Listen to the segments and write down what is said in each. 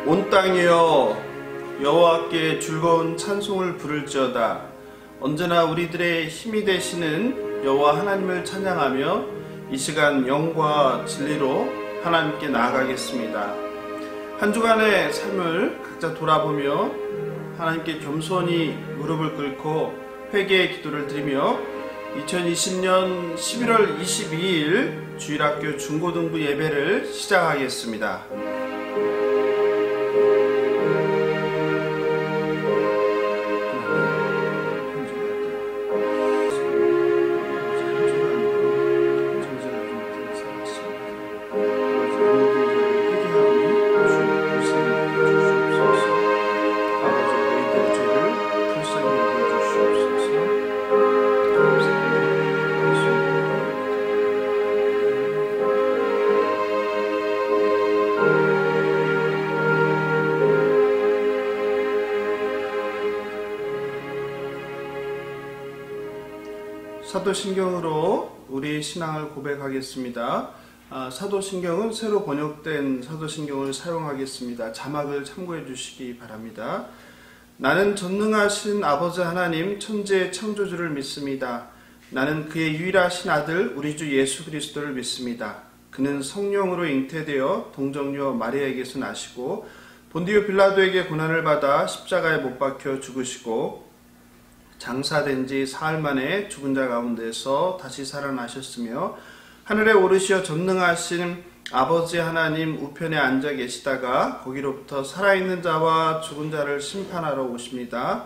온 땅이여 여호와께 즐거운 찬송을 부를지어다. 언제나 우리들의 힘이 되시는 여호와 하나님을 찬양하며 이 시간 영과 진리로 하나님께 나아가겠습니다. 한 주간의 삶을 각자 돌아보며 하나님께 겸손히 무릎을 꿇고 회개의 기도를 드리며 2020년 11월 22일 주일학교 중고등부 예배를 시작하겠습니다. 사도신경으로 우리 신앙을 고백하겠습니다. 사도신경은 새로 번역된 사도신경을 사용하겠습니다. 자막을 참고해 주시기 바랍니다. 나는 전능하신 아버지 하나님 천지의 창조주를 믿습니다. 나는 그의 유일하신 아들 우리 주 예수 그리스도를 믿습니다. 그는 성령으로 잉태되어 동정녀 마리아에게서 나시고 본디오 빌라도에게 고난을 받아 십자가에 못 박혀 죽으시고 장사된 지 사흘 만에 죽은 자 가운데서 다시 살아나셨으며 하늘에 오르시어 전능하신 아버지 하나님 우편에 앉아 계시다가 거기로부터 살아있는 자와 죽은 자를 심판하러 오십니다.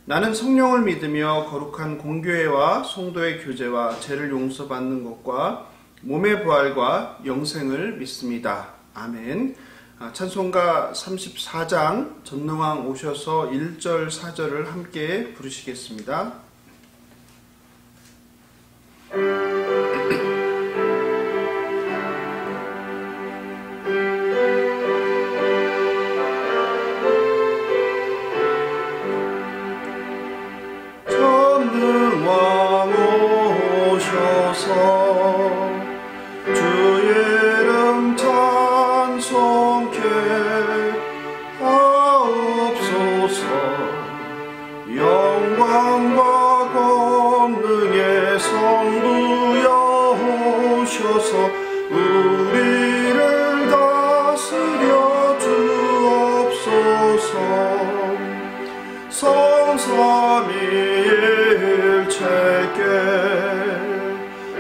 나는 성령을 믿으며 거룩한 공교회와 성도의 교제와 죄를 용서받는 것과 몸의 부활과 영생을 믿습니다. 아멘. 찬송가 34장 전능왕 오셔서 1절 4절을 함께 부르시겠습니다. 전능왕 오셔서 주의 이름 찬송케 하옵소서. 영광과 권능의 성부여 오셔서 우리를 다스려 주옵소서. 성삼위일체께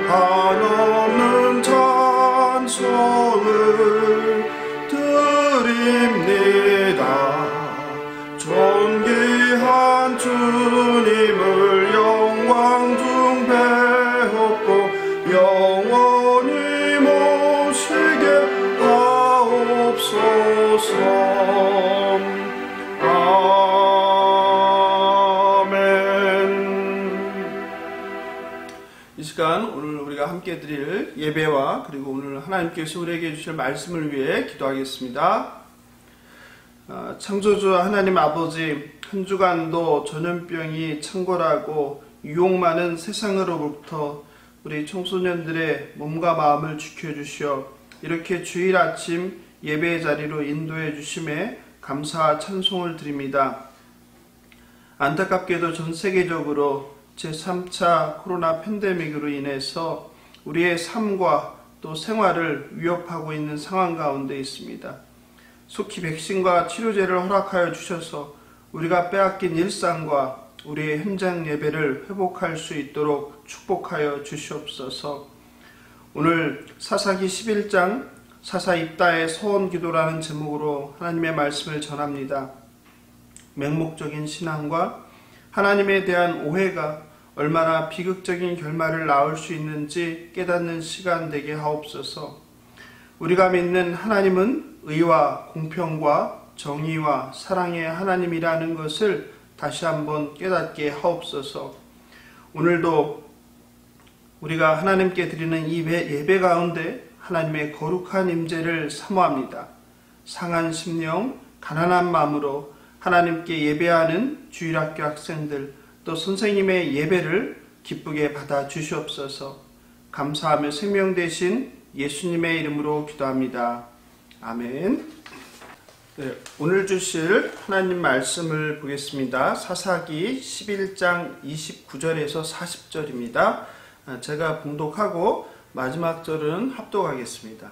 한없는 찬송을 드립니다. 존귀한 주님을 영광 중 배웠고 영원히 모시게 하옵소서. 이 시간 오늘 우리가 함께 드릴 예배와 그리고 오늘 하나님께서 우리에게 주실 말씀을 위해 기도하겠습니다. 창조주 하나님 아버지, 한 주간도 전염병이 창궐하고 유혹 많은 세상으로부터 우리 청소년들의 몸과 마음을 지켜주시어 이렇게 주일 아침 예배의 자리로 인도해 주심에 감사와 찬송을 드립니다. 안타깝게도 전 세계적으로 제3차 코로나 팬데믹으로 인해서 우리의 삶과 또 생활을 위협하고 있는 상황 가운데 있습니다. 속히 백신과 치료제를 허락하여 주셔서 우리가 빼앗긴 일상과 우리의 현장 예배를 회복할 수 있도록 축복하여 주시옵소서. 오늘 사사기 11장 사사입다의 서원기도라는 제목으로 하나님의 말씀을 전합니다. 맹목적인 신앙과 하나님에 대한 오해가 얼마나 비극적인 결말을 낳을 수 있는지 깨닫는 시간 되게 하옵소서. 우리가 믿는 하나님은 의와 공평과 정의와 사랑의 하나님이라는 것을 다시 한번 깨닫게 하옵소서. 오늘도 우리가 하나님께 드리는 이 예배 가운데 하나님의 거룩한 임재를 사모합니다. 상한 심령, 가난한 마음으로 하나님께 예배하는 주일학교 학생들 또 선생님의 예배를 기쁘게 받아 주시옵소서. 감사하며 생명 되신 예수님의 이름으로 기도합니다. 아멘. 네, 오늘 주실 하나님 말씀을 보겠습니다. 사사기 11장 29절에서 40절입니다. 제가 봉독하고 마지막 절은 합독하겠습니다.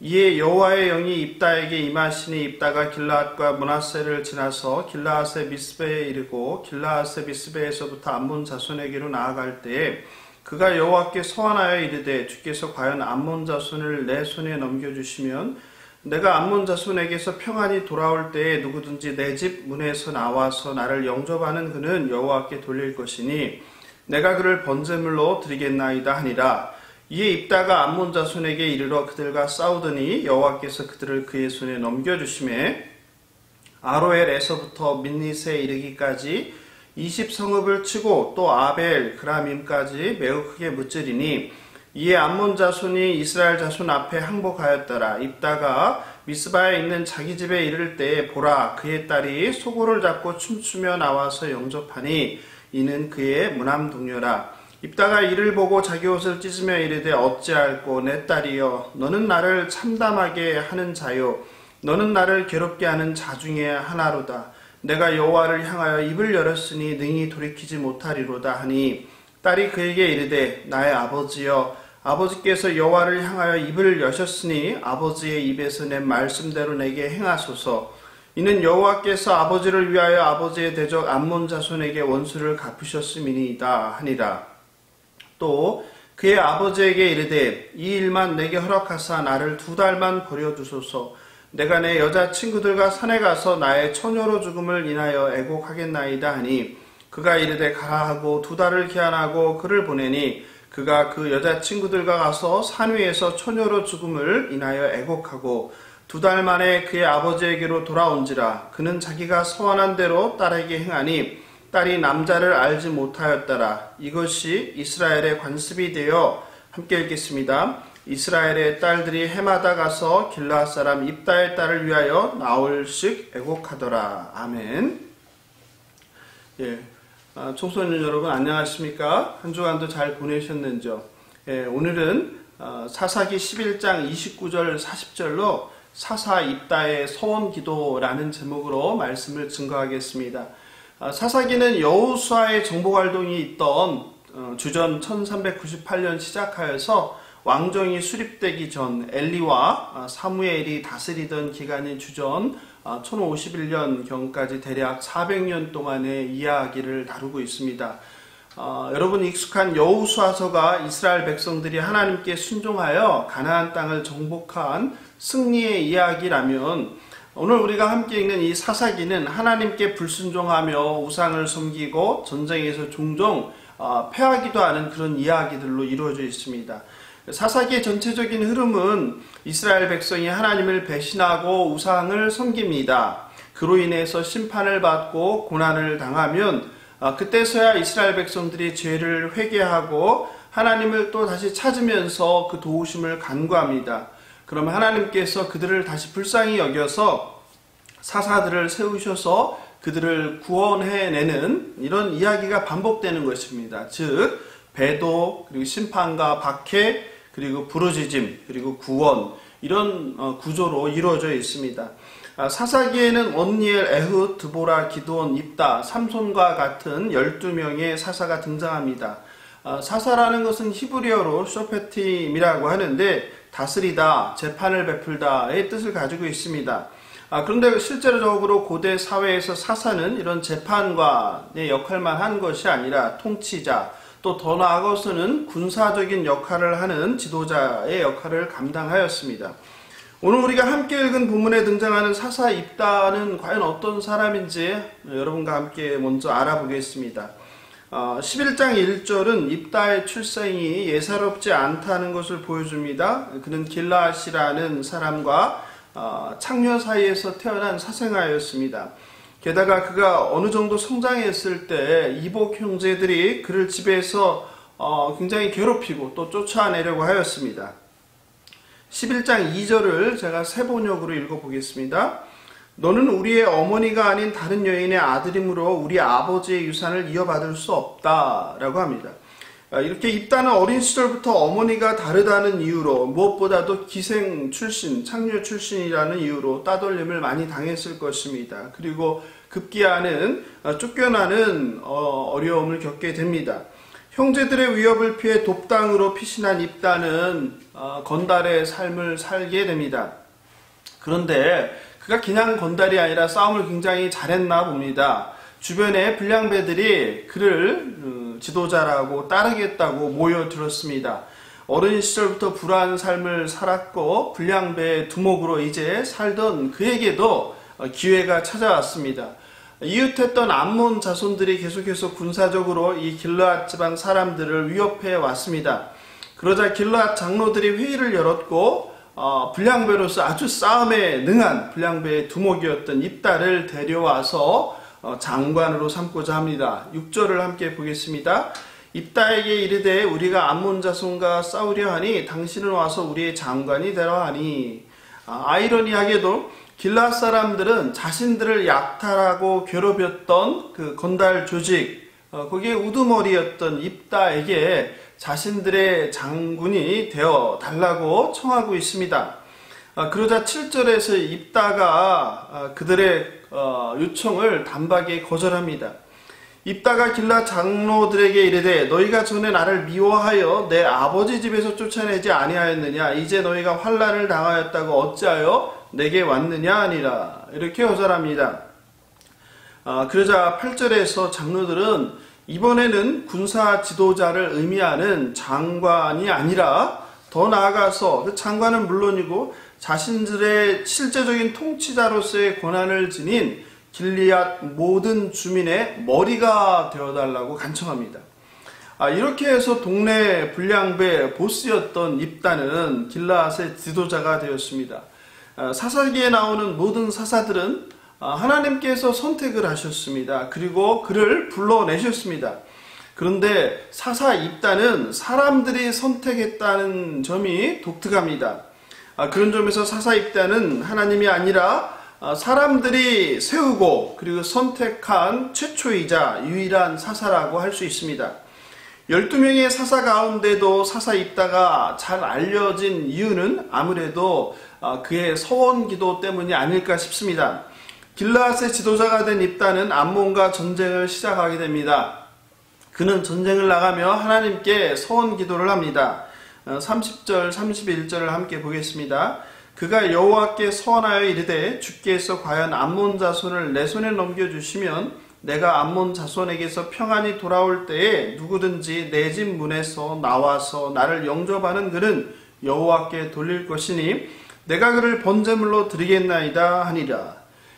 이에 여호와의 영이 입다에게 임하시니 입다가 길르앗과 므낫세를 지나서 길르앗의 미스베에 이르고 길르앗의 미스베에서부터 암몬 자손에게로 나아갈 때에 그가 여호와께 소환하여 이르되 주께서 과연 암몬 자손을 내 손에 넘겨주시면 내가 암몬 자손에게서 평안히 돌아올 때에 누구든지 내 집 문에서 나와서 나를 영접하는 그는 여호와께 돌릴 것이니 내가 그를 번제물로 드리겠나이다 하니라. 이에 입다가 암몬 자손에게 이르러 그들과 싸우더니 여호와께서 그들을 그의 손에 넘겨주시매 아로엘에서부터 민닛에 이르기까지 20성읍을 치고 또 아벨 그라밈까지 매우 크게 무찌르니 이에 암몬 자손이 이스라엘 자손 앞에 항복하였더라. 입다가 미스바에 있는 자기 집에 이를 때에 보라 그의 딸이 소고를 잡고 춤추며 나와서 영접하니 이는 그의 무남 동료라. 입다가 이를 보고 자기 옷을 찢으며 이르되 어찌할꼬 내 딸이여 너는 나를 참담하게 하는 자요 너는 나를 괴롭게 하는 자 중에 하나로다. 내가 여호와를 향하여 입을 열었으니 능히 돌이키지 못하리로다 하니 딸이 그에게 이르되 나의 아버지여 아버지께서 여호와를 향하여 입을 여셨으니 아버지의 입에서 낸 말씀대로 내게 행하소서. 이는 여호와께서 아버지를 위하여 아버지의 대적 암몬 자손에게 원수를 갚으셨음이니이다 하니라. 또 그의 아버지에게 이르되 이 일만 내게 허락하사 나를 2달만 버려두소서. 내가 내 여자친구들과 산에 가서 나의 처녀로 죽음을 인하여 애곡하겠나이다 하니 그가 이르되 가라 하고 2달을 기한하고 그를 보내니 그가 그 여자친구들과 가서 산 위에서 처녀로 죽음을 인하여 애곡하고 2달 만에 그의 아버지에게로 돌아온지라. 그는 자기가 서원한 대로 딸에게 행하니 딸이 남자를 알지 못하였더라. 이것이 이스라엘의 관습이 되어 함께 읽겠습니다. 이스라엘의 딸들이 해마다 가서 길르앗 사람 입다의 딸을 위하여 나홀씩 애곡하더라. 아멘. 예, 청소년 여러분 안녕하십니까? 한 주간도 잘 보내셨는지요? 예, 오늘은 사사기 11장 29절 40절로 사사 입다의 서원 기도라는 제목으로 말씀을 증거하겠습니다. 사사기는 여호수아의 정복활동이 있던 주전 1398년 시작하여서 왕정이 수립되기 전 엘리와 사무엘이 다스리던 기간인 주전 1051년경까지 대략 400년 동안의 이야기를 다루고 있습니다. 여러분 익숙한 여호수아서가 이스라엘 백성들이 하나님께 순종하여 가나안 땅을 정복한 승리의 이야기라면 오늘 우리가 함께 읽는 이 사사기는 하나님께 불순종하며 우상을 섬기고 전쟁에서 종종 패하기도 하는 그런 이야기들로 이루어져 있습니다. 사사기의 전체적인 흐름은 이스라엘 백성이 하나님을 배신하고 우상을 섬깁니다. 그로 인해서 심판을 받고 고난을 당하면 그때서야 이스라엘 백성들이 죄를 회개하고 하나님을 또 다시 찾으면서 그 도우심을 간구합니다. 그러면 하나님께서 그들을 다시 불쌍히 여겨서 사사들을 세우셔서 그들을 구원해내는 이런 이야기가 반복되는 것입니다. 즉 배도 그리고 심판과 박해 그리고 부르짖음 그리고 구원 이런 구조로 이루어져 있습니다. 사사기에는 온니엘, 에훗, 드보라, 기드온, 입다, 삼손과 같은 12명의 사사가 등장합니다. 사사라는 것은 히브리어로 쇼페팀이라고 하는데 다스리다, 재판을 베풀다의 뜻을 가지고 있습니다. 그런데 실제적으로 고대 사회에서 사사는 이런 재판관의 역할만 한 것이 아니라 통치자, 또 더 나아가서는 군사적인 역할을 하는 지도자의 역할을 감당하였습니다. 오늘 우리가 함께 읽은 본문에 등장하는 사사 입다는 과연 어떤 사람인지 여러분과 함께 먼저 알아보겠습니다. 11장 1절은 입다의 출생이 예사롭지 않다는 것을 보여줍니다. 그는 길르앗이라는 사람과 창녀 사이에서 태어난 사생아였습니다. 게다가 그가 어느 정도 성장했을 때 이복 형제들이 그를 집에서 굉장히 괴롭히고 또 쫓아내려고 하였습니다. 11장 2절을 제가 세번역으로 읽어보겠습니다. 너는 우리의 어머니가 아닌 다른 여인의 아들이므로 우리 아버지의 유산을 이어받을 수 없다 라고 합니다. 이렇게 입다는 어린 시절부터 어머니가 다르다는 이유로 무엇보다도 기생 출신, 창녀 출신이라는 이유로 따돌림을 많이 당했을 것입니다. 그리고 급기야는 쫓겨나는 어려움을 겪게 됩니다. 형제들의 위협을 피해 돕당으로 피신한 입다는 건달의 삶을 살게 됩니다. 그런데 그가 그냥 건달이 아니라 싸움을 굉장히 잘했나 봅니다. 주변의 불량배들이 그를 지도자라고 따르겠다고 모여들었습니다. 어린 시절부터 불안한 삶을 살았고 불량배의 두목으로 이제 살던 그에게도 기회가 찾아왔습니다. 이웃했던 암몬 자손들이 계속해서 군사적으로 이 길르앗 지방 사람들을 위협해 왔습니다. 그러자 길르앗 장로들이 회의를 열었고 불량배로서 아주 싸움에 능한 불량배의 두목이었던 입다를 데려와서 장관으로 삼고자 합니다. 6절을 함께 보겠습니다. 입다에게 이르되 우리가 암몬 자손과 싸우려 하니 당신은 와서 우리의 장관이 되라 하니. 아이러니하게도 길르앗 사람들은 자신들을 약탈하고 괴롭혔던 그 건달 조직, 거기에 우두머리였던 입다에게 자신들의 장군이 되어 달라고 청하고 있습니다. 그러자 7절에서 입다가 그들의 요청을 단박에 거절합니다. 입다가 길르앗 장로들에게 이르되 너희가 전에 나를 미워하여 내 아버지 집에서 쫓아내지 아니하였느냐? 이제 너희가 환난을 당하였다고 어찌하여 내게 왔느냐 아니라. 이렇게 거절합니다. 그러자 8절에서 장로들은 이번에는 군사 지도자를 의미하는 장관이 아니라 더 나아가서 그 장관은 물론이고 자신들의 실제적인 통치자로서의 권한을 지닌 길르앗 모든 주민의 머리가 되어달라고 간청합니다. 이렇게 해서 동네 불량배 보스였던 입다는 길르앗의 지도자가 되었습니다. 사사기에 나오는 모든 사사들은 하나님께서 선택을 하셨습니다. 그리고 그를 불러내셨습니다. 그런데 사사 입다는 사람들이 선택했다는 점이 독특합니다. 그런 점에서 사사 입다는 하나님이 아니라 사람들이 세우고 그리고 선택한 최초이자 유일한 사사라고 할 수 있습니다. 12명의 사사 가운데도 사사 입다가 잘 알려진 이유는 아무래도 그의 서원 기도 때문이 아닐까 싶습니다. 길르앗의 지도자가 된 입다는 암몬과 전쟁을 시작하게 됩니다. 그는 전쟁을 나가며 하나님께 서원 기도를 합니다. 30절, 31절을 함께 보겠습니다. 그가 여호와께 서원하여 이르되 주께서 과연 암몬 자손을 내 손에 넘겨주시면 내가 암몬 자손에게서 평안히 돌아올 때에 누구든지 내 집 문에서 나와서 나를 영접하는 그는 여호와께 돌릴 것이니 내가 그를 번제물로 드리겠나이다 하니라.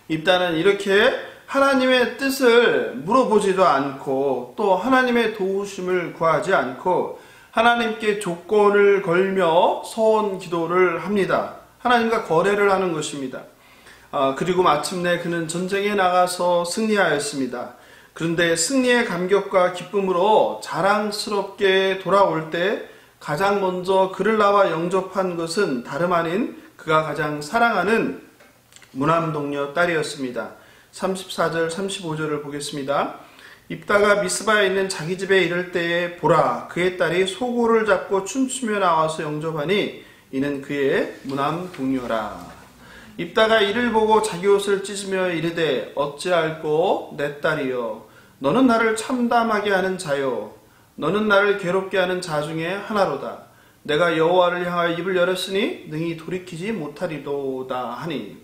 입다는 이렇게 하나님의 뜻을 물어보지도 않고 또 하나님의 도우심을 구하지 않고 하나님께 조건을 걸며 서원 기도를 합니다. 하나님과 거래를 하는 것입니다. 그리고 마침내 그는 전쟁에 나가서 승리하였습니다. 그런데 승리의 감격과 기쁨으로 자랑스럽게 돌아올 때 가장 먼저 그를 나와 영접한 것은 다름 아닌 그가 가장 사랑하는 무남동녀 딸이었습니다. 34절 35절을 보겠습니다. 입다가 미스바에 있는 자기 집에 이를 때에 보라 그의 딸이 소고를 잡고 춤추며 나와서 영접하니 이는 그의 무남동녀라. 입다가 이를 보고 자기 옷을 찢으며 이르되 어찌할꼬 내 딸이여 너는 나를 참담하게 하는 자요 너는 나를 괴롭게 하는 자 중에 하나로다. 내가 여호와를 향하여 입을 열었으니 능히 돌이키지 못하리로다 하니.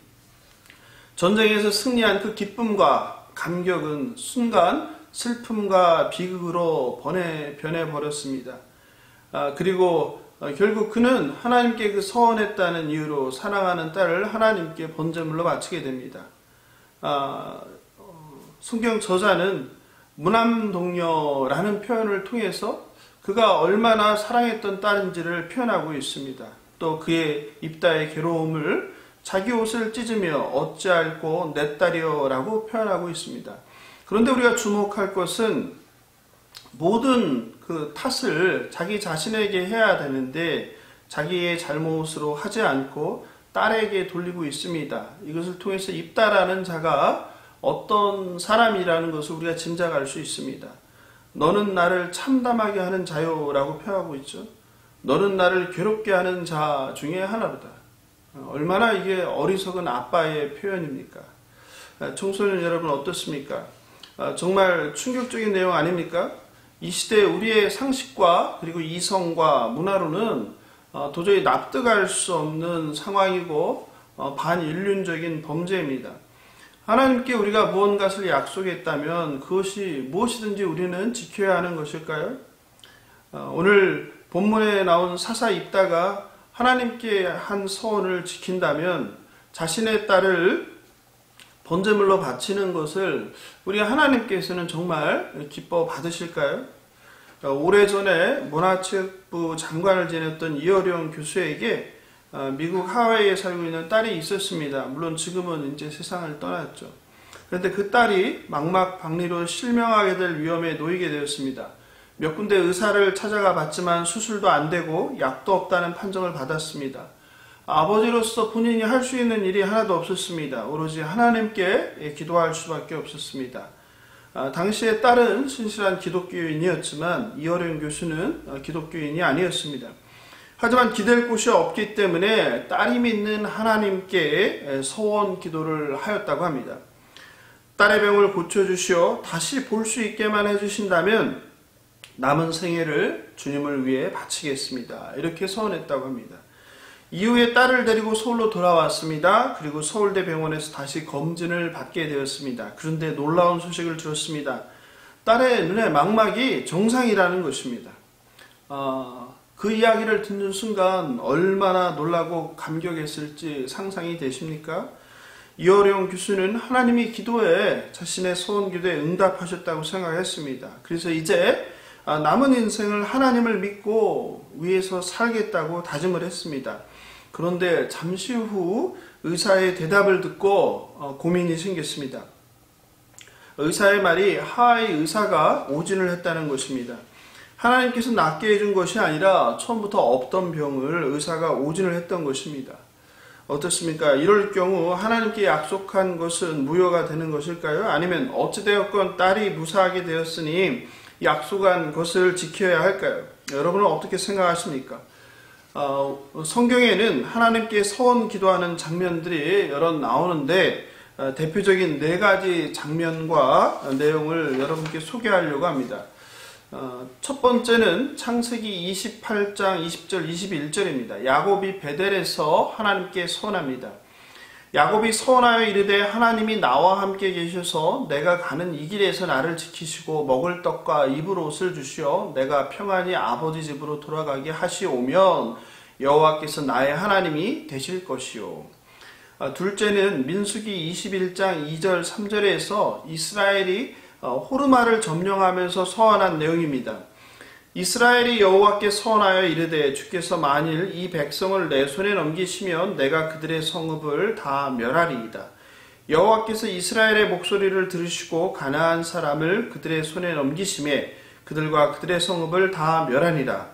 전쟁에서 승리한 그 기쁨과 감격은 순간 슬픔과 비극으로 변해버렸습니다. 그리고 결국 그는 하나님께 그 서원했다는 이유로 사랑하는 딸을 하나님께 번제물로 바치게 됩니다. 성경 저자는 무남동녀라는 표현을 통해서 그가 얼마나 사랑했던 딸인지를 표현하고 있습니다. 또 그의 입다의 괴로움을 자기 옷을 찢으며 어찌할꼬 내 딸이여 라고 표현하고 있습니다. 그런데 우리가 주목할 것은 모든 그 탓을 자기 자신에게 해야 되는데 자기의 잘못으로 하지 않고 딸에게 돌리고 있습니다. 이것을 통해서 입다라는 자가 어떤 사람이라는 것을 우리가 짐작할 수 있습니다. 너는 나를 참담하게 하는 자요라고 표하고 있죠. 너는 나를 괴롭게 하는 자 중에 하나로다. 얼마나 이게 어리석은 아빠의 표현입니까? 청소년 여러분 어떻습니까? 정말 충격적인 내용 아닙니까? 이 시대 우리의 상식과 그리고 이성과 문화로는 도저히 납득할 수 없는 상황이고 반인륜적인 범죄입니다. 하나님께 우리가 무언가를 약속했다면 그것이 무엇이든지 우리는 지켜야 하는 것일까요? 오늘 본문에 나온 사사 입다가 하나님께 한 서원을 지킨다면 자신의 딸을 번제물로 바치는 것을 우리 하나님께서는 정말 기뻐 받으실까요? 오래전에 문화체육부 장관을 지냈던 이어령 교수에게 미국 하와이에 살고 있는 딸이 있었습니다. 물론 지금은 이제 세상을 떠났죠. 그런데 그 딸이 망막박리로 실명하게 될 위험에 놓이게 되었습니다. 몇 군데 의사를 찾아가 봤지만 수술도 안 되고 약도 없다는 판정을 받았습니다. 아버지로서 본인이 할 수 있는 일이 하나도 없었습니다. 오로지 하나님께 기도할 수밖에 없었습니다. 당시에 딸은 신실한 기독교인이었지만 이어령 교수는 기독교인이 아니었습니다. 하지만 기댈 곳이 없기 때문에 딸이 믿는 하나님께 서원 기도를 하였다고 합니다. 딸의 병을 고쳐주시어 다시 볼 수 있게만 해주신다면 남은 생애를 주님을 위해 바치겠습니다. 이렇게 서원했다고 합니다. 이후에 딸을 데리고 서울로 돌아왔습니다. 그리고 서울대병원에서 다시 검진을 받게 되었습니다. 그런데 놀라운 소식을 들었습니다. 딸의 눈의 망막이 정상이라는 것입니다. 그 이야기를 듣는 순간 얼마나 놀라고 감격했을지 상상이 되십니까? 이어령 교수는 하나님이 기도에 자신의 소원 기도에 응답하셨다고 생각했습니다. 그래서 이제 남은 인생을 하나님을 믿고 위해서 살겠다고 다짐을 했습니다. 그런데 잠시 후 의사의 대답을 듣고 고민이 생겼습니다. 의사의 말이 하와이 의사가 오진을 했다는 것입니다. 하나님께서 낫게 해준 것이 아니라 처음부터 없던 병을 의사가 오진을 했던 것입니다. 어떻습니까? 이럴 경우 하나님께 약속한 것은 무효가 되는 것일까요? 아니면 어찌되었건 딸이 무사하게 되었으니 약속한 것을 지켜야 할까요? 여러분은 어떻게 생각하십니까? 성경에는 하나님께 서원 기도하는 장면들이 여러 나오는데 대표적인 4가지 장면과 내용을 여러분께 소개하려고 합니다. 첫 번째는 창세기 28장 20절 21절입니다. 야곱이 베델에서 하나님께 서원합니다. 야곱이 서원하여 이르되 하나님이 나와 함께 계셔서 내가 가는 이 길에서 나를 지키시고 먹을 떡과 입을 옷을 주시어 내가 평안히 아버지 집으로 돌아가게 하시오면 여호와께서 나의 하나님이 되실 것이요. 둘째는 민수기 21장 2절 3절에서 이스라엘이 호르마를 점령하면서 서원한 내용입니다. 이스라엘이 여호와께 서원하여 이르되 주께서 만일 이 백성을 내 손에 넘기시면 내가 그들의 성읍을 다 멸하리이다. 여호와께서 이스라엘의 목소리를 들으시고 가나안 사람을 그들의 손에 넘기심에 그들과 그들의 성읍을 다 멸하니라.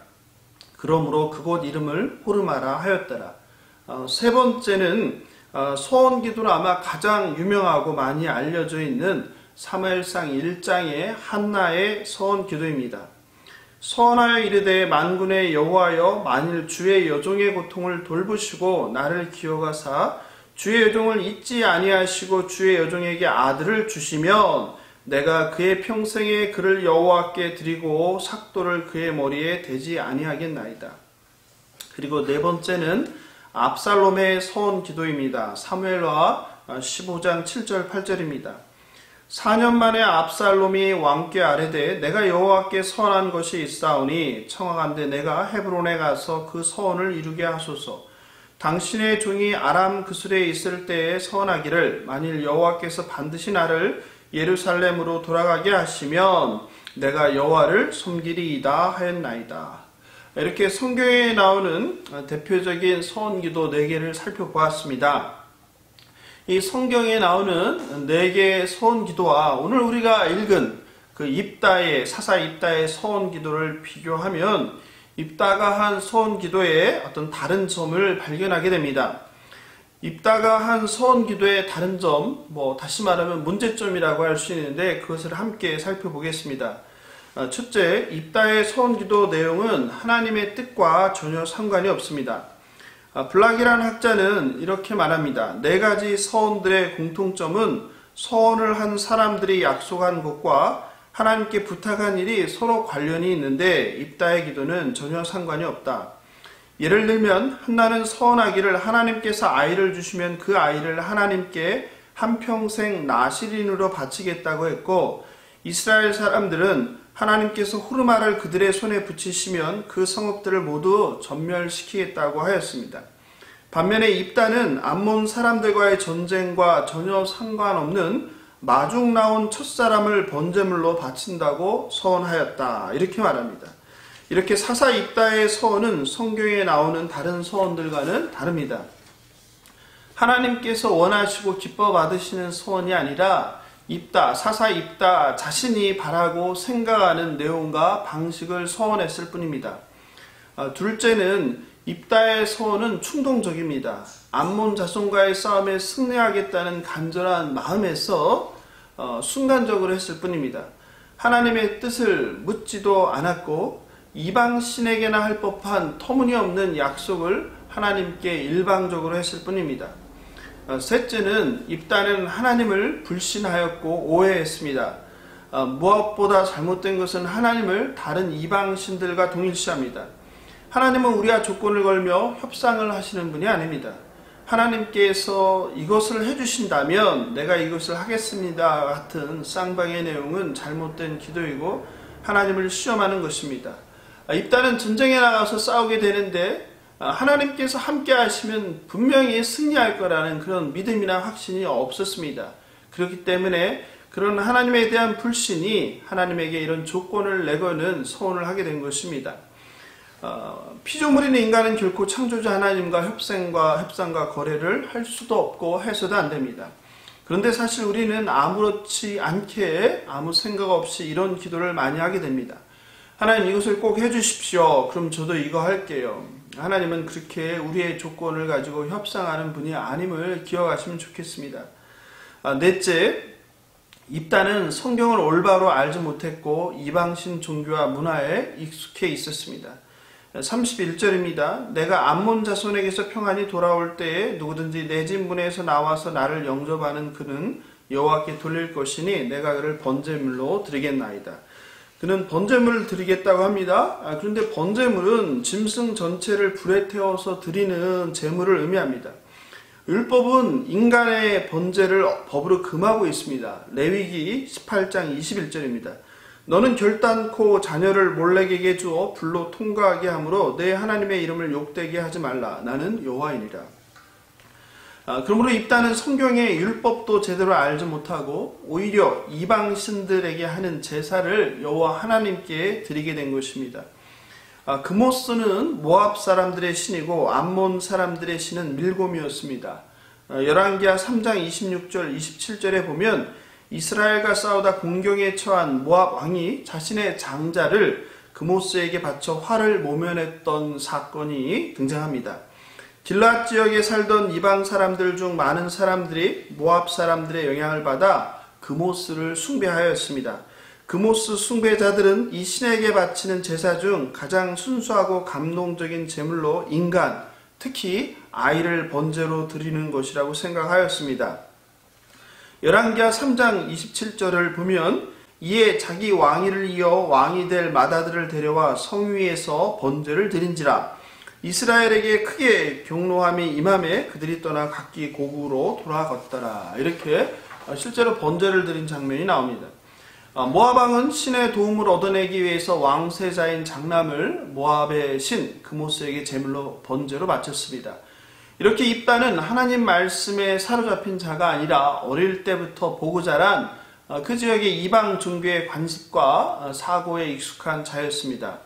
그러므로 그곳 이름을 호르마라 하였더라. 세 번째는 서원 기도로 아마 가장 유명하고 많이 알려져 있는 사무엘상 1장의 한나의 서원 기도입니다. 서원하여 이르되 만군의 여호와여 만일 주의 여종의 고통을 돌보시고 나를 기어가사 주의 여종을 잊지 아니하시고 주의 여종에게 아들을 주시면 내가 그의 평생에 그를 여호와께 드리고 삭도를 그의 머리에 대지 아니하겠나이다. 그리고 네 번째는 압살롬의 서원 기도입니다. 사무엘하 15장 7절 8절입니다. 4년 만에 압살롬이 왕께 아뢰되 내가 여호와께 서원한 것이 있사오니 청하건대 내가 헤브론에 가서 그 서원을 이루게 하소서. 당신의 종이 아람 그술에 있을 때에 서원하기를 만일 여호와께서 반드시 나를 예루살렘으로 돌아가게 하시면 내가 여호와를 섬기리이다 하였나이다. 이렇게 성경에 나오는 대표적인 서원기도 4개를 살펴보았습니다. 이 성경에 나오는 4개의 서원기도와 오늘 우리가 읽은 그 입다의 사사 입다의 서원기도를 비교하면 입다가 한 서원기도의 어떤 다른 점을 발견하게 됩니다. 입다가 한 서원기도의 다른 점, 다시 말하면 문제점이라고 할 수 있는데 그것을 함께 살펴보겠습니다. 첫째, 입다의 서원기도 내용은 하나님의 뜻과 전혀 상관이 없습니다. 블락이라는 학자는 이렇게 말합니다. 네 가지 서원들의 공통점은 서원을 한 사람들이 약속한 것과 하나님께 부탁한 일이 서로 관련이 있는데 입다의 기도는 전혀 상관이 없다. 예를 들면 한나는 서원하기를 하나님께서 아이를 주시면 그 아이를 하나님께 한평생 나실인으로 바치겠다고 했고, 이스라엘 사람들은 하나님께서 후르마를 그들의 손에 붙이시면 그 성읍들을 모두 전멸시키겠다고 하였습니다. 반면에 입다는 암몬 사람들과의 전쟁과 전혀 상관없는 마중 나온 첫사람을 번제물로 바친다고 서원하였다. 이렇게 말합니다. 이렇게 사사 입다의 서원은 성경에 나오는 다른 서원들과는 다릅니다. 하나님께서 원하시고 기뻐 받으시는 서원이 아니라 사사 입다 자신이 바라고 생각하는 내용과 방식을 서원했을 뿐입니다. 둘째는 입다의 서원은 충동적입니다. 암몬 자손과의 싸움에 승리하겠다는 간절한 마음에서 순간적으로 했을 뿐입니다. 하나님의 뜻을 묻지도 않았고 이방 신에게나 할 법한 터무니없는 약속을 하나님께 일방적으로 했을 뿐입니다. 셋째는 입다는 하나님을 불신하였고 오해했습니다. 무엇보다 잘못된 것은 하나님을 다른 이방 신들과 동일시합니다. 하나님은 우리와 조건을 걸며 협상을 하시는 분이 아닙니다. 하나님께서 이것을 해주신다면 내가 이것을 하겠습니다 같은 쌍방의 내용은 잘못된 기도이고 하나님을 시험하는 것입니다. 입다는 전쟁에 나가서 싸우게 되는데 하나님께서 함께 하시면 분명히 승리할 거라는 그런 믿음이나 확신이 없었습니다. 그렇기 때문에 그런 하나님에 대한 불신이 하나님에게 이런 조건을 내거는 서원을 하게 된 것입니다. 피조물인 인간은 결코 창조자 하나님과 협상과 거래를 할 수도 없고 해서도 안 됩니다. 그런데 사실 우리는 아무렇지 않게 아무 생각 없이 이런 기도를 많이 하게 됩니다. 하나님 이것을 꼭 해주십시오. 그럼 저도 이거 할게요. 하나님은 그렇게 우리의 조건을 가지고 협상하는 분이 아님을 기억하시면 좋겠습니다. 넷째, 입다는 성경을 올바로 알지 못했고 이방신 종교와 문화에 익숙해 있었습니다. 31절입니다. 내가 암몬 자손에게서 평안히 돌아올 때에 누구든지 내 집 문에서 나와서 나를 영접하는 그는 여호와께 돌릴 것이니 내가 그를 번제물로 드리겠나이다. 그는 번제물을 드리겠다고 합니다. 그런데 번제물은 짐승 전체를 불에 태워서 드리는 제물을 의미합니다. 율법은 인간의 번제를 법으로 금하고 있습니다. 레위기 18장 21절입니다. 너는 결단코 자녀를 몰렉에게 주어 불로 통과하게 하므로 내 하나님의 이름을 욕되게 하지 말라. 나는 여호와이니라. 그러므로 입다는 성경의 율법도 제대로 알지 못하고 오히려 이방 신들에게 하는 제사를 여호와 하나님께 드리게 된 것입니다. 그모스는 모압 사람들의 신이고 암몬 사람들의 신은 밀곰이었습니다. 열왕기하 3장 26절 27절에 보면 이스라엘과 싸우다 공경에 처한 모압 왕이 자신의 장자를 그모스에게 바쳐 화를 모면했던 사건이 등장합니다. 길앗 지역에 살던 이방 사람들 중 많은 사람들이 모압 사람들의 영향을 받아 그모스를 숭배하였습니다. 그모스 숭배자들은 이 신에게 바치는 제사 중 가장 순수하고 감동적인 제물로 인간, 특히 아이를 번제로 드리는 것이라고 생각하였습니다. 열왕기하 3장 27절을 보면 이에 자기 왕위를 이어 왕이 될 맏아들을 데려와 성위에서 번제를 드린지라. 이스라엘에게 크게 경노함이 임함에 그들이 떠나 각기 고국으로 돌아갔더라. 이렇게 실제로 번제를 드린 장면이 나옵니다. 모압 왕은 신의 도움을 얻어내기 위해서 왕세자인 장남을 모압의 신 그모스에게 제물로 번제로 바쳤습니다. 이렇게 입다는 하나님 말씀에 사로잡힌 자가 아니라 어릴 때부터 보고 자란 그 지역의 이방 종교의 관습과 사고에 익숙한 자였습니다.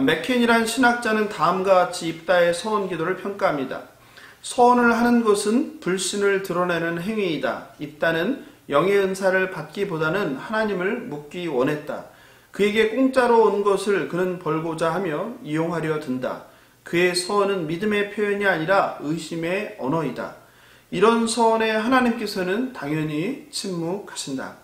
맥켄이란 신학자는 다음과 같이 입다의 서원 기도를 평가합니다. 서원을 하는 것은 불신을 드러내는 행위이다. 입다는 영의 은사를 받기보다는 하나님을 묻기 원했다. 그에게 공짜로 온 것을 그는 벌고자 하며 이용하려 든다. 그의 서원은 믿음의 표현이 아니라 의심의 언어이다. 이런 서원에 하나님께서는 당연히 침묵하신다.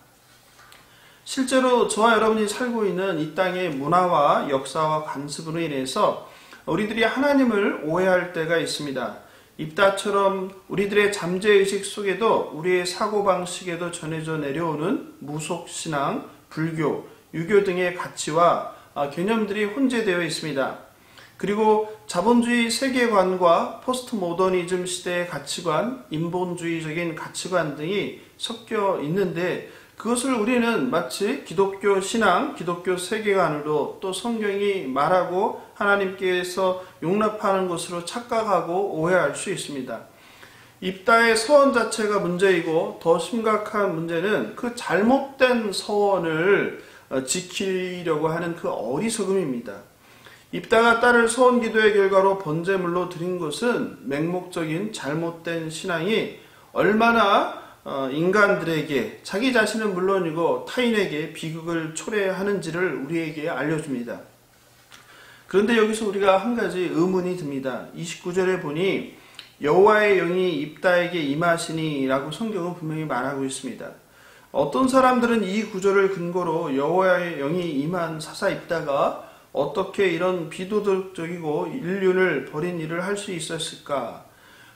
실제로 저와 여러분이 살고 있는 이 땅의 문화와 역사와 관습으로 인해서 우리들이 하나님을 오해할 때가 있습니다. 입다처럼 우리들의 잠재의식 속에도 우리의 사고방식에도 전해져 내려오는 무속신앙, 불교, 유교 등의 가치와 개념들이 혼재되어 있습니다. 그리고 자본주의 세계관과 포스트 모더니즘 시대의 가치관, 인본주의적인 가치관 등이 섞여 있는데 그것을 우리는 마치 기독교 신앙, 기독교 세계관으로 또 성경이 말하고 하나님께서 용납하는 것으로 착각하고 오해할 수 있습니다. 입다의 서원 자체가 문제이고 더 심각한 문제는 그 잘못된 서원을 지키려고 하는 그 어리석음입니다. 입다가 딸을 서원 기도의 결과로 번제물로 드린 것은 맹목적인 잘못된 신앙이 얼마나 인간들에게 자기 자신은 물론이고 타인에게 비극을 초래하는지를 우리에게 알려줍니다. 그런데 여기서 우리가 한 가지 의문이 듭니다. 29절에 보니 여호와의 영이 입다에게 임하시니 라고 성경은 분명히 말하고 있습니다. 어떤 사람들은 이 구절을 근거로 여호와의 영이 임한 사사 입다가 어떻게 이런 비도덕적이고 인륜을 버린 일을 할 수 있었을까?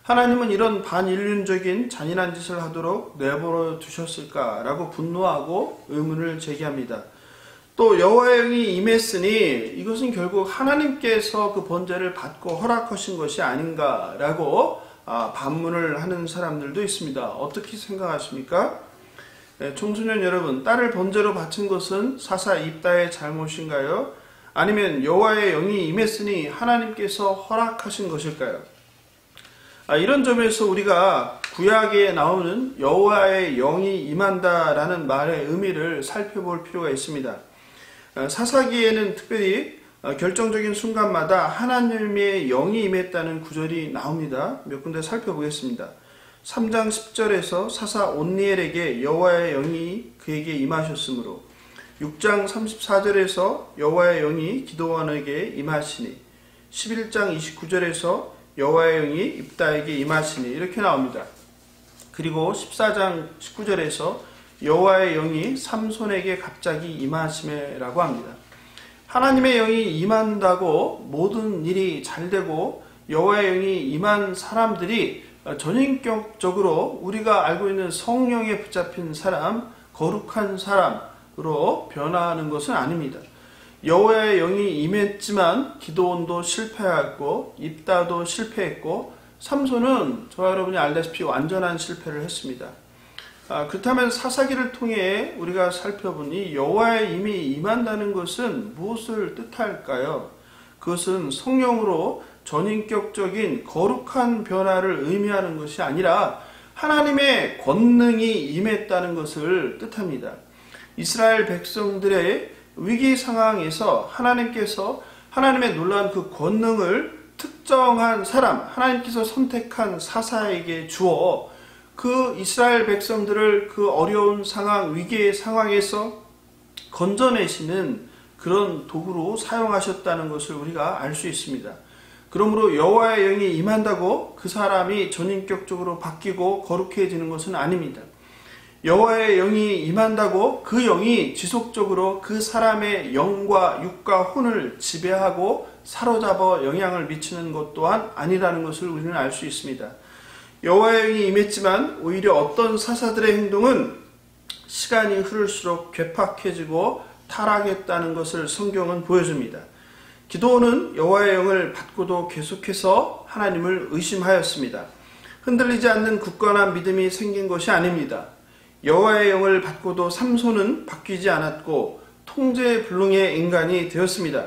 하나님은 이런 반인륜적인 잔인한 짓을 하도록 내버려 두셨을까라고 분노하고 의문을 제기합니다. 또 여호와의 영이 임했으니 이것은 결국 하나님께서 그 번제를 받고 허락하신 것이 아닌가라고 반문을 하는 사람들도 있습니다. 어떻게 생각하십니까? 청소년 여러분, 딸을 번제로 바친 것은 사사 입다의 잘못인가요? 아니면 여호와의 영이 임했으니 하나님께서 허락하신 것일까요? 이런 점에서 우리가 구약에 나오는 여호와의 영이 임한다라는 말의 의미를 살펴볼 필요가 있습니다. 사사기에는 특별히 결정적인 순간마다 하나님의 영이 임했다는 구절이 나옵니다. 몇 군데 살펴보겠습니다. 3장 10절에서 사사 온니엘에게 여호와의 영이 그에게 임하셨으므로, 6장 34절에서 여호와의 영이 기드온에게 임하시니, 11장 29절에서 여호와의 영이 입다에게 임하시니 이렇게 나옵니다. 그리고 14장 19절에서 여호와의 영이 삼손에게 갑자기 임하시매라고 합니다. 하나님의 영이 임한다고 모든 일이 잘되고 여호와의 영이 임한 사람들이 전인격적으로 우리가 알고 있는 성령에 붙잡힌 사람, 거룩한 사람으로 변화하는 것은 아닙니다. 여호와의 영이 임했지만 기드온도 실패했고 입다도 실패했고 삼손은 저와 여러분이 알다시피 완전한 실패를 했습니다. 그렇다면 사사기를 통해 우리가 살펴보니 여호와의 임이 임한다는 것은 무엇을 뜻할까요? 그것은 성령으로 전인격적인 거룩한 변화를 의미하는 것이 아니라 하나님의 권능이 임했다는 것을 뜻합니다. 이스라엘 백성들의 위기 상황에서 하나님께서 하나님의 놀라운 그 권능을 특정한 사람, 하나님께서 선택한 사사에게 주어 그 이스라엘 백성들을 그 어려운 상황, 위기의 상황에서 건져내시는 그런 도구로 사용하셨다는 것을 우리가 알 수 있습니다. 그러므로 여호와의 영이 임한다고 그 사람이 전인격적으로 바뀌고 거룩해지는 것은 아닙니다. 여호와의 영이 임한다고 그 영이 지속적으로 그 사람의 영과 육과 혼을 지배하고 사로잡아 영향을 미치는 것 또한 아니라는 것을 우리는 알 수 있습니다. 여호와의 영이 임했지만 오히려 어떤 사사들의 행동은 시간이 흐를수록 괴팍해지고 타락했다는 것을 성경은 보여줍니다. 기드온은 여호와의 영을 받고도 계속해서 하나님을 의심하였습니다. 흔들리지 않는 굳건한 믿음이 생긴 것이 아닙니다. 여호와의 영을 받고도 삼손은 바뀌지 않았고 통제불능의 인간이 되었습니다.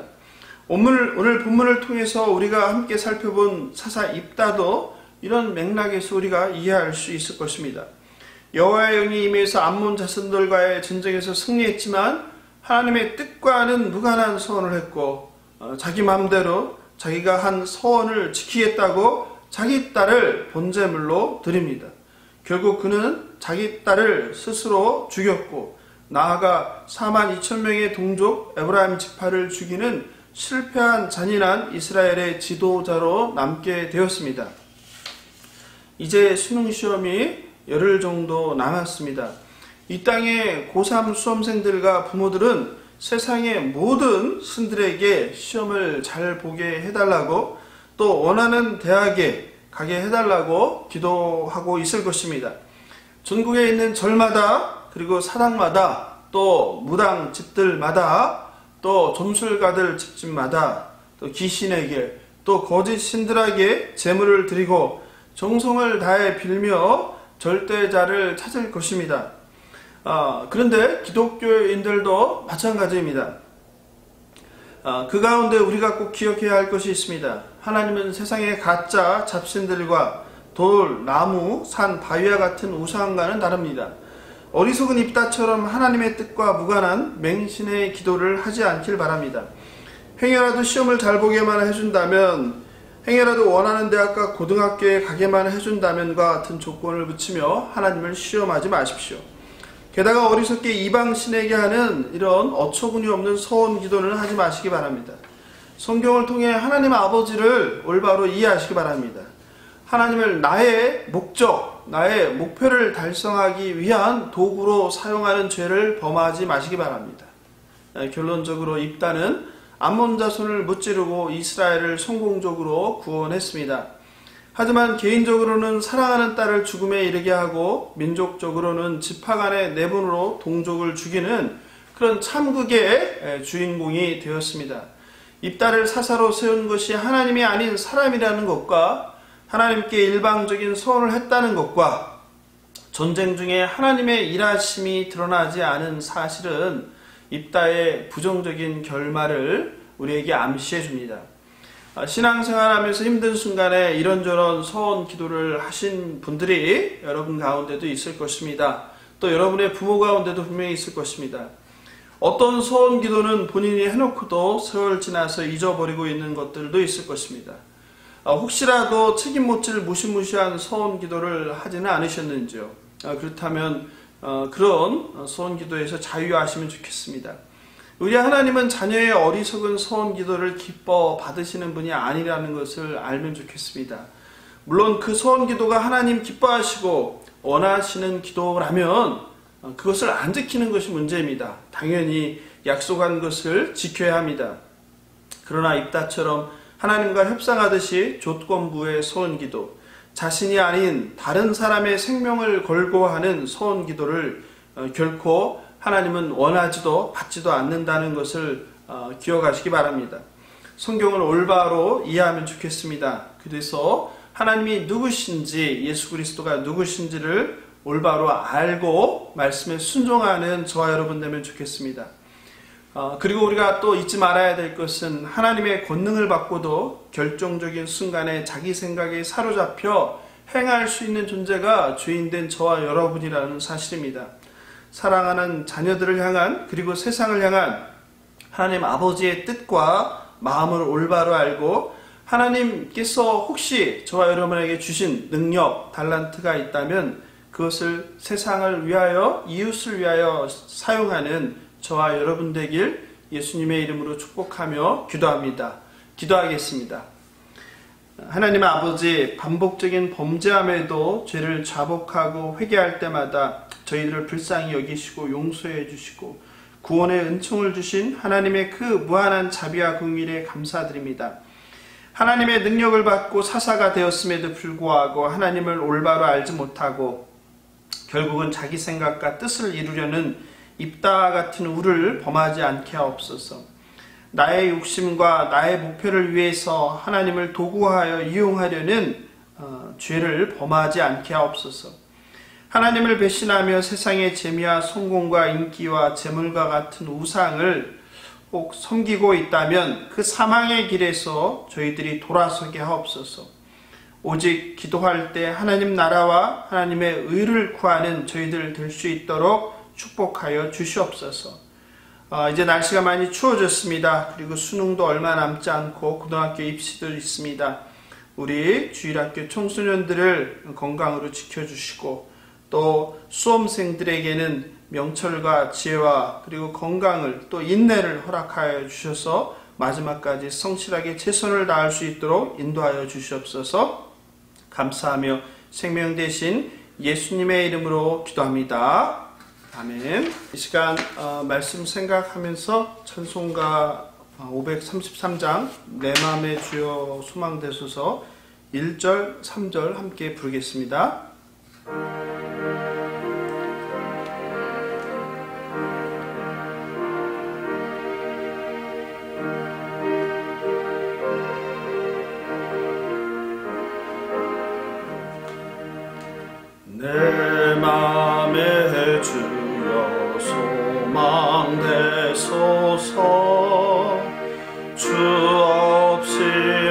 오늘 본문을 통해서 우리가 함께 살펴본 사사 입다도 이런 맥락에서 우리가 이해할 수 있을 것입니다. 여호와의 영이 임해서 암몬 자손들과의 전쟁에서 승리했지만 하나님의 뜻과는 무관한 서원을 했고 자기 마음대로 자기가 한 서원을 지키겠다고 자기 딸을 번제물로 드립니다. 결국 그는 자기 딸을 스스로 죽였고 나아가 4만 2천 명의 동족 에브라임 지파를 죽이는 실패한 잔인한 이스라엘의 지도자로 남게 되었습니다. 이제 수능 시험이 열흘 정도 남았습니다. 이 땅의 고3 수험생들과 부모들은 세상의 모든 신들에게 시험을 잘 보게 해달라고, 또 원하는 대학에 가게 해달라고 기도하고 있을 것입니다. 전국에 있는 절마다, 그리고 사당마다, 또 무당 집들마다, 또 점술가들 집집마다, 또 귀신에게, 또 거짓 신들에게 제물을 드리고 정성을 다해 빌며 절대자를 찾을 것입니다. 그런데 기독교인들도 마찬가지입니다. 그 가운데 우리가 꼭 기억해야 할 것이 있습니다. 하나님은 세상의 가짜 잡신들과 돌, 나무, 산, 바위와 같은 우상과는 다릅니다. 어리석은 입다처럼 하나님의 뜻과 무관한 맹신의 기도를 하지 않길 바랍니다. 행여라도 시험을 잘 보게만 해준다면, 행여라도 원하는 대학과 고등학교에 가게만 해준다면과 같은 조건을 붙이며 하나님을 시험하지 마십시오. 게다가 어리석게 이방신에게 하는 이런 어처구니 없는 서원 기도는 하지 마시기 바랍니다. 성경을 통해 하나님 아버지를 올바로 이해하시기 바랍니다. 하나님을 나의 목적, 나의 목표를 달성하기 위한 도구로 사용하는 죄를 범하지 마시기 바랍니다. 결론적으로 입다는 암몬 자손을 무찌르고 이스라엘을 성공적으로 구원했습니다. 하지만 개인적으로는 사랑하는 딸을 죽음에 이르게 하고 민족적으로는 지파 간의 내분으로 동족을 죽이는 그런 참극의 주인공이 되었습니다. 입다를 사사로 세운 것이 하나님이 아닌 사람이라는 것과 하나님께 일방적인 서원을 했다는 것과 전쟁 중에 하나님의 일하심이 드러나지 않은 사실은 입다의 부정적인 결말을 우리에게 암시해 줍니다. 신앙생활하면서 힘든 순간에 이런저런 서원 기도를 하신 분들이 여러분 가운데도 있을 것입니다. 또 여러분의 부모 가운데도 분명히 있을 것입니다. 어떤 서원 기도는 본인이 해놓고도 세월 지나서 잊어버리고 있는 것들도 있을 것입니다. 혹시라도 책임 못 질 무시무시한 서원 기도를 하지는 않으셨는지요? 그렇다면 그런 서원 기도에서 자유하시면 좋겠습니다. 우리 하나님은 자녀의 어리석은 서원 기도를 기뻐 받으시는 분이 아니라는 것을 알면 좋겠습니다. 물론 그 서원 기도가 하나님 기뻐하시고 원하시는 기도라면 그것을 안 지키는 것이 문제입니다. 당연히 약속한 것을 지켜야 합니다. 그러나 입다처럼 하나님과 협상하듯이 조건부의 서원 기도, 자신이 아닌 다른 사람의 생명을 걸고 하는 서원 기도를 결코 하나님은 원하지도 받지도 않는다는 것을 기억하시기 바랍니다. 성경을 올바로 이해하면 좋겠습니다. 그래서 하나님이 누구신지, 예수 그리스도가 누구신지를 올바로 알고 말씀에 순종하는 저와 여러분 되면 좋겠습니다. 그리고 우리가 또 잊지 말아야 될 것은 하나님의 권능을 받고도 결정적인 순간에 자기 생각에 사로잡혀 행할 수 있는 존재가 죄인된 저와 여러분이라는 사실입니다. 사랑하는 자녀들을 향한, 그리고 세상을 향한 하나님 아버지의 뜻과 마음을 올바로 알고 하나님께서 혹시 저와 여러분에게 주신 능력, 달란트가 있다면 그것을 세상을 위하여, 이웃을 위하여 사용하는 저와 여러분 되길 예수님의 이름으로 축복하며 기도합니다. 기도하겠습니다. 하나님 아버지, 반복적인 범죄함에도 죄를 자복하고 회개할 때마다 저희들을 불쌍히 여기시고 용서해 주시고 구원의 은총을 주신 하나님의 그 무한한 자비와 긍휼에 감사드립니다. 하나님의 능력을 받고 사사가 되었음에도 불구하고 하나님을 올바로 알지 못하고 결국은 자기 생각과 뜻을 이루려는 입다와 같은 우를 범하지 않게 하옵소서. 나의 욕심과 나의 목표를 위해서 하나님을 도구하여 이용하려는 죄를 범하지 않게 하옵소서. 하나님을 배신하며 세상의 재미와 성공과 인기와 재물과 같은 우상을 꼭 섬기고 있다면 그 사망의 길에서 저희들이 돌아서게 하옵소서. 오직 기도할 때 하나님 나라와 하나님의 의를 구하는 저희들 될 수 있도록 축복하여 주시옵소서. 이제 날씨가 많이 추워졌습니다. 그리고 수능도 얼마 남지 않고 고등학교 입시도 있습니다. 우리 주일학교 청소년들을 건강으로 지켜주시고 또 수험생들에게는 명철과 지혜와 그리고 건강을 또 인내를 허락하여 주셔서 마지막까지 성실하게 최선을 다할 수 있도록 인도하여 주시옵소서. 감사하며 생명 되신 예수님의 이름으로 기도합니다. 아멘. 이 시간 말씀 생각하면서 찬송가 533장 내 맘의 주여 소망되소서 1절, 3절 함께 부르겠습니다. 내 맘의 주여 소망되소서 주 없이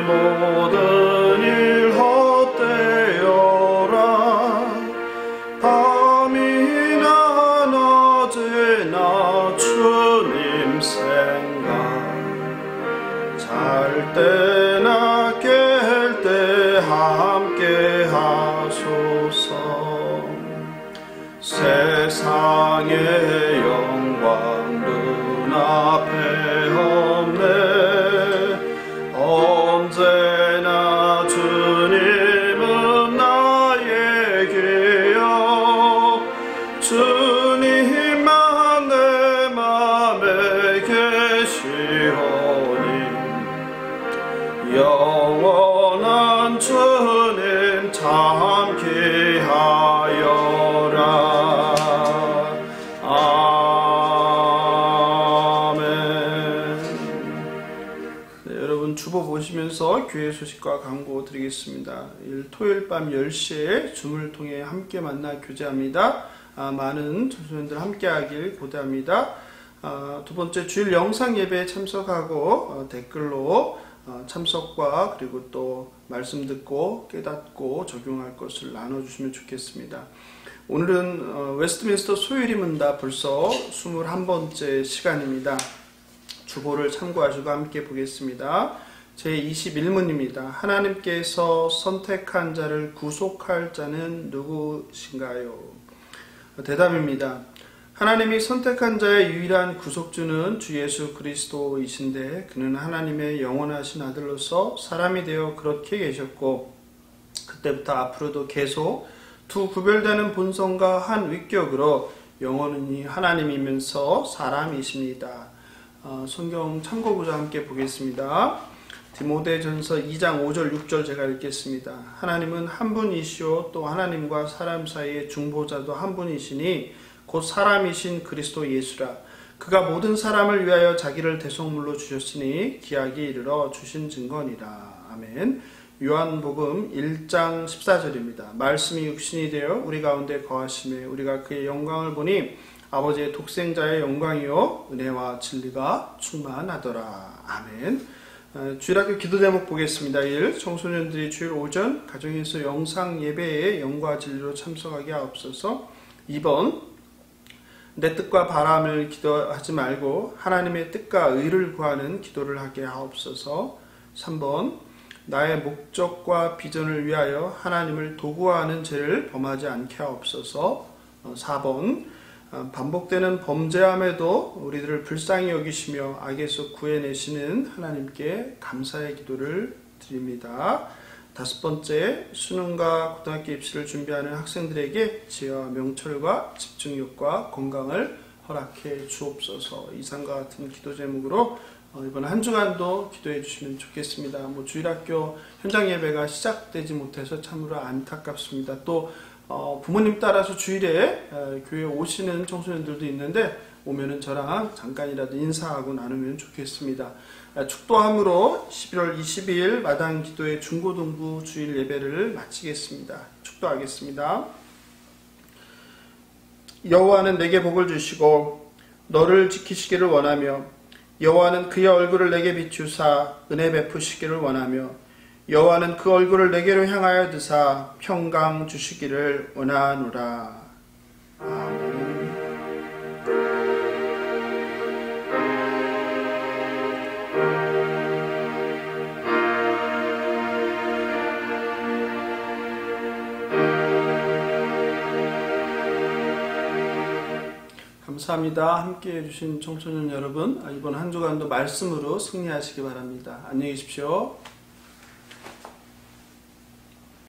모든 일 헛되어라 밤이나 낮이나 주님 생각 잘 때나 깰 때 함께 하소서 세상의 영광 눈앞에 없네 언제나 주님은 나의 기여 주님만 내 맘에 계시오니 영원한 주님 참기 하여라 주보 보시면서 교회 소식과 광고 드리겠습니다. 토요일 밤 10시에 줌을 통해 함께 만나 교제합니다. 많은 청소년들 함께 하길 고대합니다. 두 번째 주일 영상 예배에 참석하고 댓글로 참석과 그리고 또 말씀 듣고 깨닫고 적용할 것을 나눠주시면 좋겠습니다. 오늘은 웨스트민스터 소율이 문답 벌써 21번째 시간입니다. 주보를 참고하시고 함께 보겠습니다. 제21문입니다. 하나님께서 선택한 자를 구속할 자는 누구신가요? 대답입니다. 하나님이 선택한 자의 유일한 구속주는 주 예수 그리스도이신데 그는 하나님의 영원하신 아들로서 사람이 되어 그렇게 계셨고 그때부터 앞으로도 계속 두 구별되는 본성과 한 위격으로 영원히 하나님이면서 사람이십니다. 성경 참고구절 함께 보겠습니다. 디모데전서 2장 5절 6절 제가 읽겠습니다. 하나님은 한 분이시오 또 하나님과 사람 사이의 중보자도 한 분이시니 곧 사람이신 그리스도 예수라. 그가 모든 사람을 위하여 자기를 대속물로 주셨으니 기약이 이르러 주신 증거니라. 아멘. 요한복음 1장 14절입니다. 말씀이 육신이 되어 우리 가운데 거하심에 우리가 그의 영광을 보니 아버지의 독생자의 영광이요 은혜와 진리가 충만하더라. 아멘. 주일학교 기도 제목 보겠습니다. 1. 청소년들이 주일 오전 가정에서 영상 예배에 영과 진리로 참석하게 하옵소서. 2번 내 뜻과 바람을 기도하지 말고 하나님의 뜻과 의를 구하는 기도를 하게 하옵소서. 3번 나의 목적과 비전을 위하여 하나님을 도구화하는 죄를 범하지 않게 하옵소서. 4번 반복되는 범죄함에도 우리들을 불쌍히 여기시며 악에서 구해내시는 하나님께 감사의 기도를 드립니다. 5번째, 수능과 고등학교 입시를 준비하는 학생들에게 지혜와 명철과 집중력과 건강을 허락해 주옵소서. 이상과 같은 기도 제목으로 이번 한 주간도 기도해 주시면 좋겠습니다. 주일학교 현장 예배가 시작되지 못해서 참으로 안타깝습니다. 또 부모님 따라서 주일에 교회에 오시는 청소년들도 있는데 오면은 저랑 잠깐이라도 인사하고 나누면 좋겠습니다. 축도함으로 11월 22일 마당 기도회 중고등부 주일 예배를 마치겠습니다. 축도하겠습니다. 여호와는 내게 복을 주시고 너를 지키시기를 원하며 여호와는 그의 얼굴을 내게 비추사 은혜 베푸시기를 원하며 여호와는 그 얼굴을 내게로 향하여 드사 평강 주시기를 원하노라. 아멘. 감사합니다. 함께 해주신 청소년 여러분, 이번 한 주간도 말씀으로 승리하시기 바랍니다. 안녕히 계십시오.